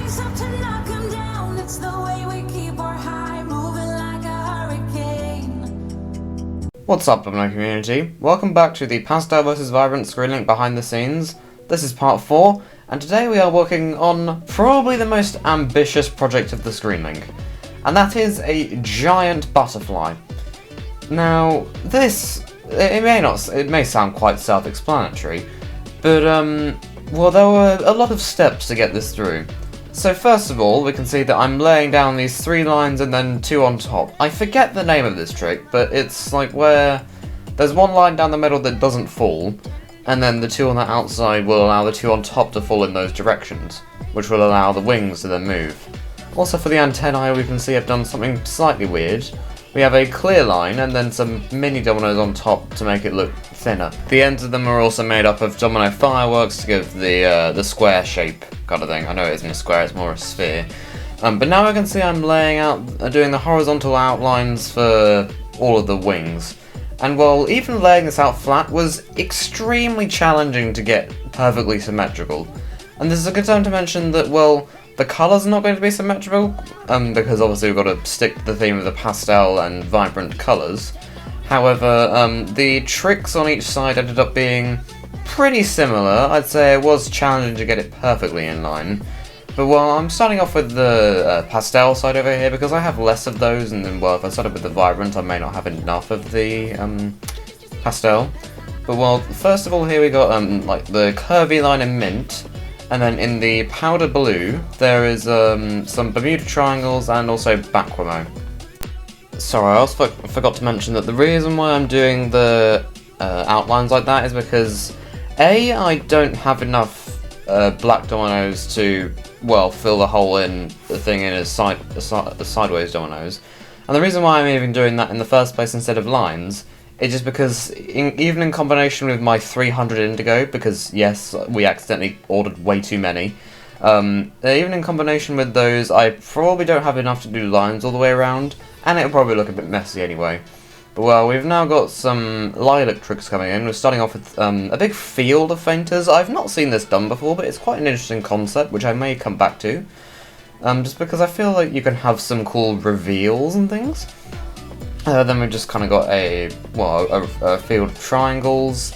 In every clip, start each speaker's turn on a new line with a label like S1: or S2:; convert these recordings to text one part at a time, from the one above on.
S1: rise up to knock 'em down. It's the way we keep our high, moving like a hurricane.
S2: What's up, domino community? Welcome back to the Pastel vs Vibrant Screenlink behind the scenes. This is part 4, and today we are working on probably the most ambitious project of the Screenlink, and that is a giant butterfly. Now, this, it may sound quite self-explanatory, but well, there were a lot of steps to get this through. So first of all, we can see that I'm laying down these 3 lines and then 2 on top. I forget the name of this trick, but it's like where there's 1 line down the middle that doesn't fall, and then the 2 on the outside will allow the 2 on top to fall in those directions, which will allow the wings to then move. Also for the antennae, we can see I've done something slightly weird. We have a clear line and then some mini dominoes on top to make it look thinner. The ends of them are also made up of domino fireworks to give the square shape kind of thing. I know it isn't a square, it's more a sphere. But now I can see I'm laying out, doing the horizontal outlines for all of the wings. And while even laying this out flat was extremely challenging to get perfectly symmetrical. And this is a good time to mention that, well, the colours are not going to be symmetrical, because obviously we've got to stick to the theme of the pastel and vibrant colours. However, the tricks on each side ended up being pretty similar. I'd say it was challenging to get it perfectly in line. But well, I'm starting off with the pastel side over here because I have less of those, and then, well, if I started with the vibrant, I may not have enough of the pastel. But well, first of all, here we got like the curvy line in mint. And then in the powder blue, there is some Bermuda triangles and also backromo. Sorry, I also forgot to mention that the reason why I'm doing the outlines like that is because A, I don't have enough black dominoes to, well, fill the hole in the thing in as sideways dominoes. And the reason why I'm even doing that in the first place instead of lines it's just because, even in combination with my 300 indigo, because yes, we accidentally ordered way too many, even in combination with those, I probably don't have enough to do lines all the way around, and it'll probably look a bit messy anyway. But well, we've now got some lilac tricks coming in. We're starting off with a big field of fainters. I've not seen this done before, but it's quite an interesting concept, which I may come back to. Just because I feel like you can have some cool reveals and things. Then we've just kind of got a field of triangles,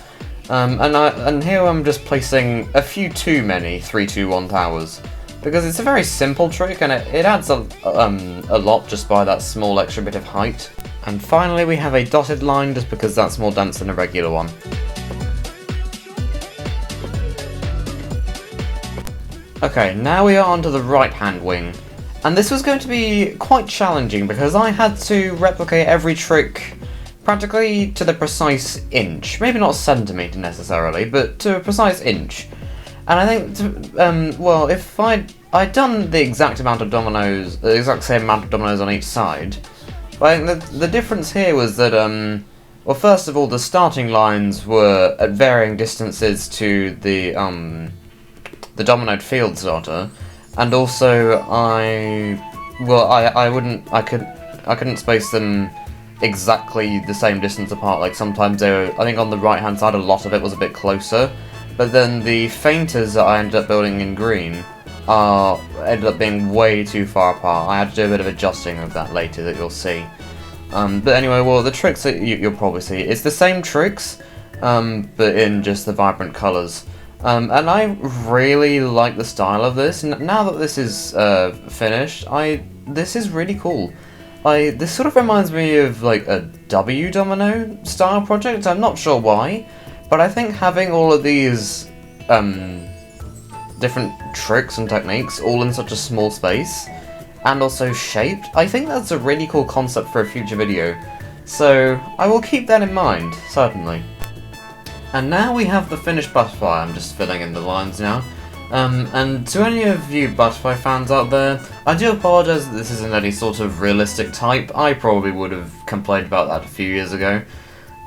S2: and here I'm just placing a few too many 3-2-1 towers, because it's a very simple trick and it adds a lot just by that small extra bit of height. And finally we have a dotted line just because that's more dense than a regular one. Okay, now we are onto the right hand wing. And this was going to be quite challenging because I had to replicate every trick practically to the precise inch. Maybe not centimetre necessarily, but to a precise inch. And I think, well, if I'd done the exact amount of dominoes, the exact same amount of dominoes on each side, but I think the difference here was that, well, first of all, the starting lines were at varying distances to the dominoed field starter. And also, I couldn't space them exactly the same distance apart. Like sometimes they were, I think on the right hand side a lot of it was a bit closer, but then the fainters that I ended up building in green ended up being way too far apart. I had to do a bit of adjusting of that later that you'll see. But anyway, well, the tricks that you'll probably see, it's the same tricks, but in just the vibrant colours. And I really like the style of this. Now that this is finished, this is really cool. This sort of reminds me of like a W domino style project. I'm not sure why, but I think having all of these different tricks and techniques all in such a small space, and also shaped, I think that's a really cool concept for a future video. So I will keep that in mind, certainly. And now we have the finished butterfly. I'm just filling in the lines now. And to any of you butterfly fans out there, I do apologise that this isn't any sort of realistic type. I probably would have complained about that a few years ago.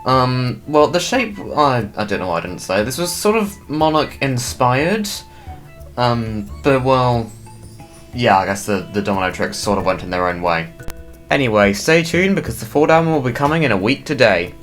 S2: Well, the shape, I don't know why I didn't say. This was sort of Monarch inspired. But well, yeah, I guess the domino tricks sort of went in their own way. Anyway, stay tuned because the 4th album will be coming in a week today.